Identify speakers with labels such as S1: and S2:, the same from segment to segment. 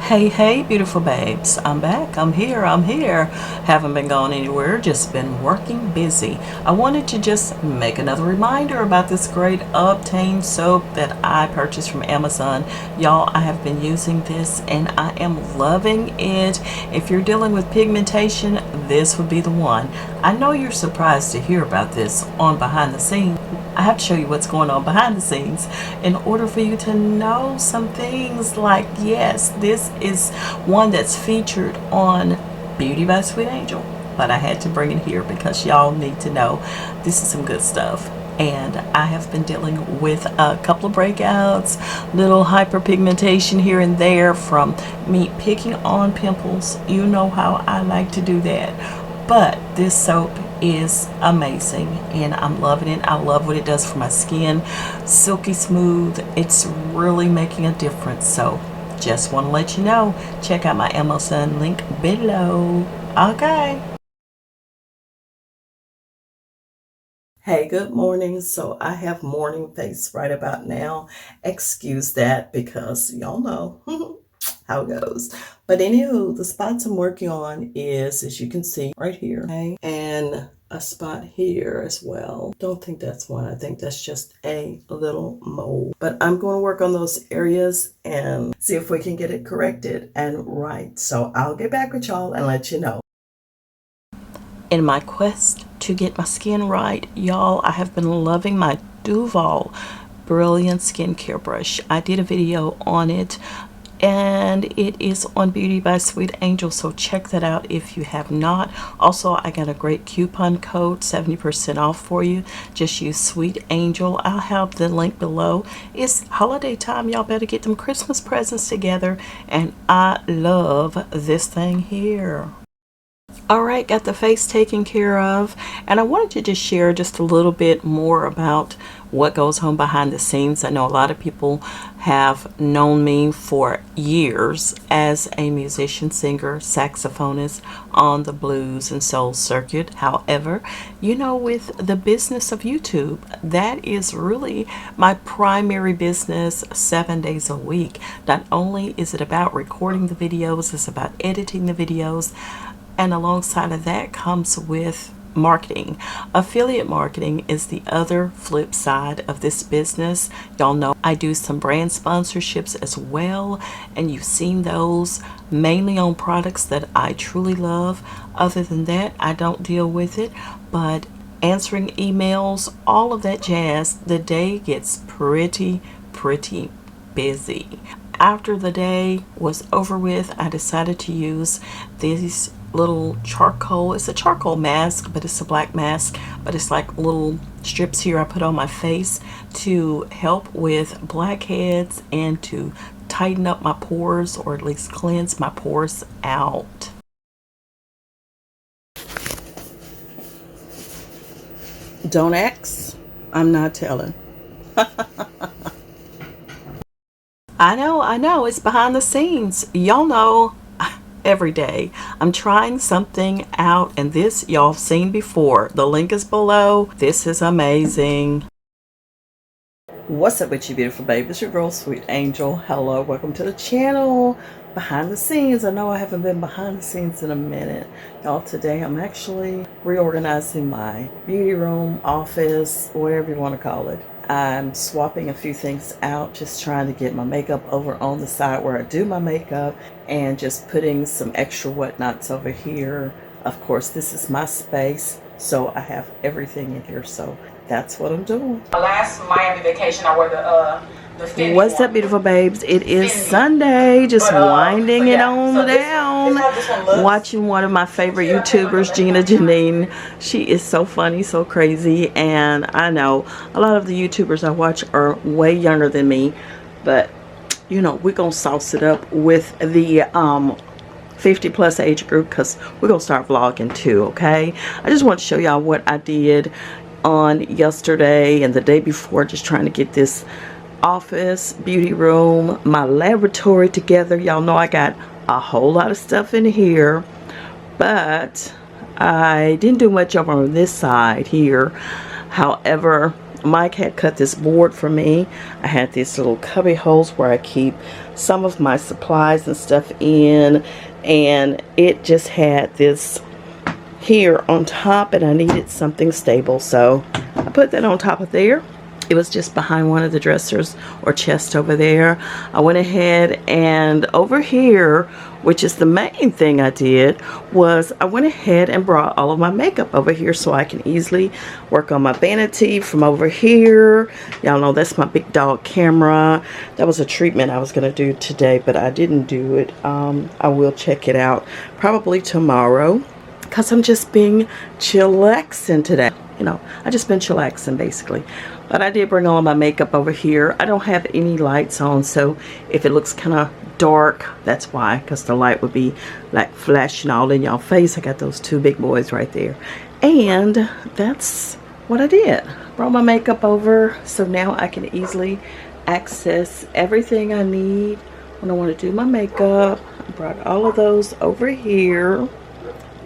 S1: Hey, beautiful babes. I'm back. I'm here. Haven't been going anywhere, just been working busy. I wanted to just make another reminder about this great Obtain soap that I purchased from Amazon. Y'all, I have been using this and I am loving it. If you're dealing with pigmentation, this would be the one. I know you're surprised to hear about this on Behind the Scenes. I have to show you what's going on behind the scenes in order for you to know some things like, yes, this is one that's featured on Beauty by Sweet Angel, but I had to bring it here because y'all need to know this is some good stuff. And I have been dealing with a couple of breakouts, little hyperpigmentation here and there from me picking on pimples. You know how I like to do that. But this soap is amazing and I'm loving it. I love what it does for my skin. Silky smooth. It's really making a difference. So just want to let you know, check out my Amazon link below. Okay. Hey, good morning. So I have morning face right about now. Excuse that because y'all know how it goes. But anywho, the spots I'm working on is, as you can see right here, okay? And a spot here as well. Don't think that's one. I think that's just a little mole. But I'm going to work on those areas and see if we can get it corrected and right. So I'll get back with y'all and let you know. In my quest to get my skin right, y'all, I have been loving my Duval Brilliant Skincare Brush. I did a video on it and it is on Beauty by Sweet Angel, so check that out if you have not. Also, I got a great coupon code, 70% off for you. Just use Sweet Angel. I'll have the link below. It's holiday time. Y'all better get them Christmas presents together, and I love this thing here. Alright, got the face taken care of, and I wanted to just share just a little bit more about what goes on behind the scenes. I know a lot of people have known me for years as a musician, singer, saxophonist on the blues and soul circuit. However, you know, with the business of YouTube, that is really my primary business 7 days a week. Not only is it about recording the videos, it's about editing the videos, and alongside of that comes with marketing. Affiliate marketing is the other flip side of this business. Y'all know I do some brand sponsorships as well, and you've seen those mainly on products that I truly love. Other than that, I don't deal with it, but answering emails, all of that jazz, the day gets pretty busy. After the day was over with, I decided to use these little charcoal, it's a charcoal mask, but it's a black mask, but it's like little strips here I put on my face to help with blackheads and to tighten up my pores, or at least cleanse my pores out. Don't ask, I'm not telling. I know, it's behind the scenes. Y'all know every day I'm trying something out, and this y'all have seen before. The link is below. This is amazing. What's up with you, beautiful babe? It's your girl, Sweet Angel. Hello, welcome to the channel. Behind the scenes. I know I haven't been behind the scenes in a minute. Y'all, today I'm actually reorganizing my beauty room, office, whatever you want to call it. I'm swapping a few things out, just trying to get my makeup over on the side where I do my makeup, and just putting some extra whatnots over here. Of course, this is my space, so I have everything in here, so that's what I'm doing. Last Miami vacation, I wore the what's up, beautiful babes? It is Sunday, just winding it on down, watching one of my favorite YouTubers, Gina Janine. She is so funny, so crazy, and I know a lot of the YouTubers I watch are way younger than me, but you know, we're gonna sauce it up with the 50 plus age group, because we're gonna start vlogging too. Okay, I just want to show y'all what I did on yesterday and the day before, just trying to get this office, beauty room, my laboratory together. Y'all know I got a whole lot of stuff in here, but I didn't do much over on this side here. However, Mike had cut this board for me. I had these little cubby holes where I keep some of my supplies and stuff in, and it just had this here on top, and I needed something stable, so I put that on top of there. It was just behind one of the dressers or chest over there. I went ahead and over here, which is the main thing I did, was I went ahead and brought all of my makeup over here so I can easily work on my vanity from over here. Y'all know that's my big dog camera. That was a treatment I was going to do today, but I didn't do it. I will check it out probably tomorrow because I'm just being chillaxing today. You know, I just been chillaxing basically. But I did bring all of my makeup over here. I don't have any lights on, so if it looks kind of dark, that's why, because the light would be like flashing all in y'all face. I got those two big boys right there. And that's what I did. Brought my makeup over, so now I can easily access everything I need when I want to do my makeup. I brought all of those over here.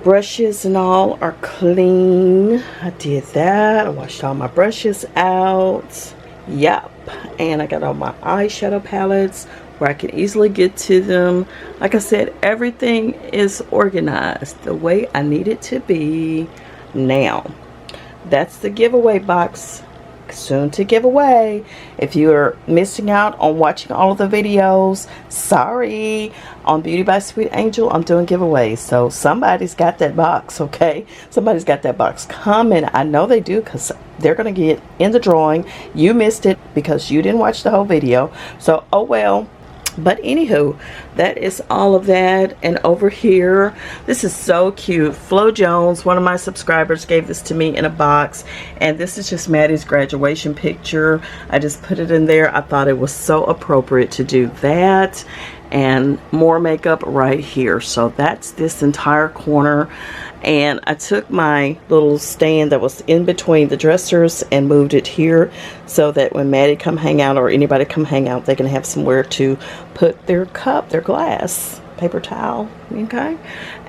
S1: Brushes and all are clean. I did that. I washed all my brushes out. Yep. And I got all my eyeshadow palettes where I can easily get to them. Like I said, everything is organized the way I need it to be. Now, that's the giveaway box. Soon to give away. If you're missing out on watching all of the videos, sorry. On Beauty by Sweet Angel, I'm doing giveaways, so somebody's got that box. Okay, somebody's got that box coming. I know they do, because they're gonna get in the drawing. You missed it because you didn't watch the whole video, so oh well. But anywho, that is all of that. And over here, this is so cute. Flo Jones, one of my subscribers, gave this to me in a box, and this is just Maddie's graduation picture. I just put it in there. I thought it was so appropriate to do that. And more makeup right here. So that's this entire corner. And I took my little stand that was in between the dressers and moved it here so that when Maddie come hang out or anybody come hang out, they can have somewhere to put their cup, their glass, paper towel, okay?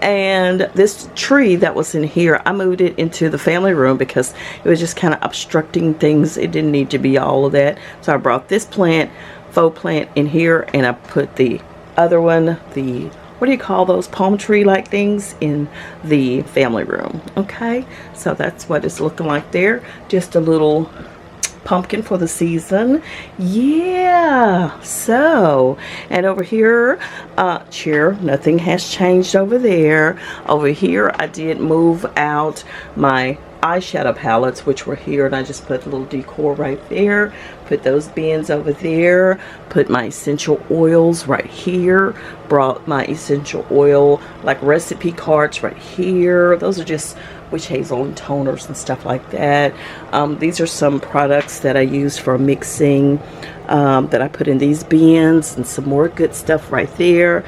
S1: And this tree that was in here, I moved it into the family room because it was just kind of obstructing things. It didn't need to be all of that. So I brought this plant, faux plant, in here, and I put the other one, the, what do you call those, palm tree like things, in the family room. Okay, so that's what it's looking like there. Just a little pumpkin for the season. Yeah. So, and over here, chair, nothing has changed over there. Over here, I did move out my eyeshadow palettes, which were here, and I just put a little decor right there. Put those bins over there. Put my essential oils right here. Brought my essential oil like recipe cards right here. Those are just witch hazel and toners and stuff like that. These are some products that I use for mixing that I put in these bins, and some more good stuff right there.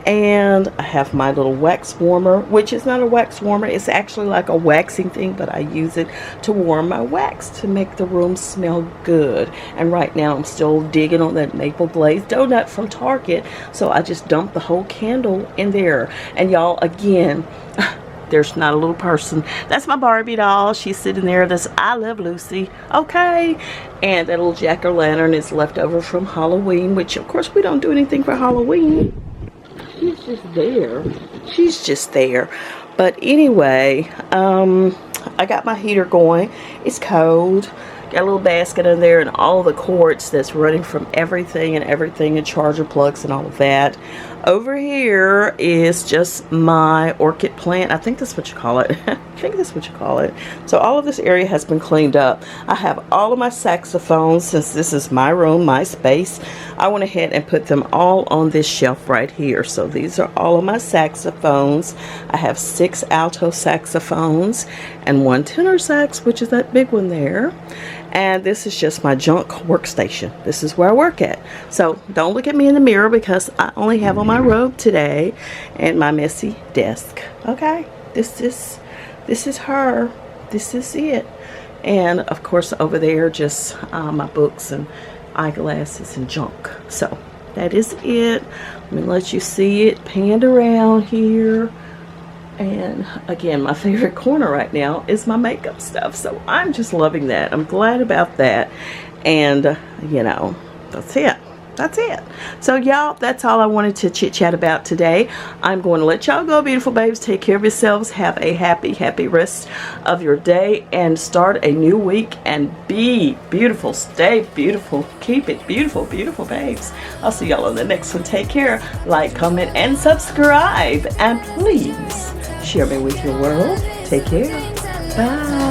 S1: And I have my little wax warmer, which is not a wax warmer. It's actually like a waxing thing, but I use it to warm my wax to make the room smell good. And right now I'm still digging on that maple glazed donut from Target. So I just dumped the whole candle in there. And y'all, again, there's not a little person. That's my Barbie doll. She's sitting there. That's I Love Lucy. Okay. And that little jack-o'-lantern is left over from Halloween, which of course we don't do anything for Halloween. She's just there. She's just there. But anyway, I got my heater going. It's cold. Got a little basket in there and all the cords that's running from everything and charger plugs and all of that. Over here is just my orchid plant. I think that's what you call it. I think that's what you call it. So all of this area has been cleaned up. I have all of my saxophones. Since this is my room, my space, I went ahead and put them all on this shelf right here. So these are all of my saxophones. I have 6 alto saxophones and 1 tenor sax, which is that big one there. And this is just my junk workstation. This is where I work at. So don't look at me in the mirror because I only have on my robe today and my messy desk. Okay, this is her. This is it. And of course over there just my books and eyeglasses and junk. So that is it. Let me let you see it panned around here. And again, my favorite corner right now is my makeup stuff. So I'm just loving that. I'm glad about that. And, you know, that's it. That's it. So y'all, that's all I wanted to chit chat about today. I'm going to let y'all go, beautiful babes. Take care of yourselves. Have a happy rest of your day and start a new week and be beautiful. Stay beautiful. Keep it beautiful, beautiful babes. I'll see y'all on the next one. Take care. Like, comment, and subscribe. And please share me with your world. Take care. Bye.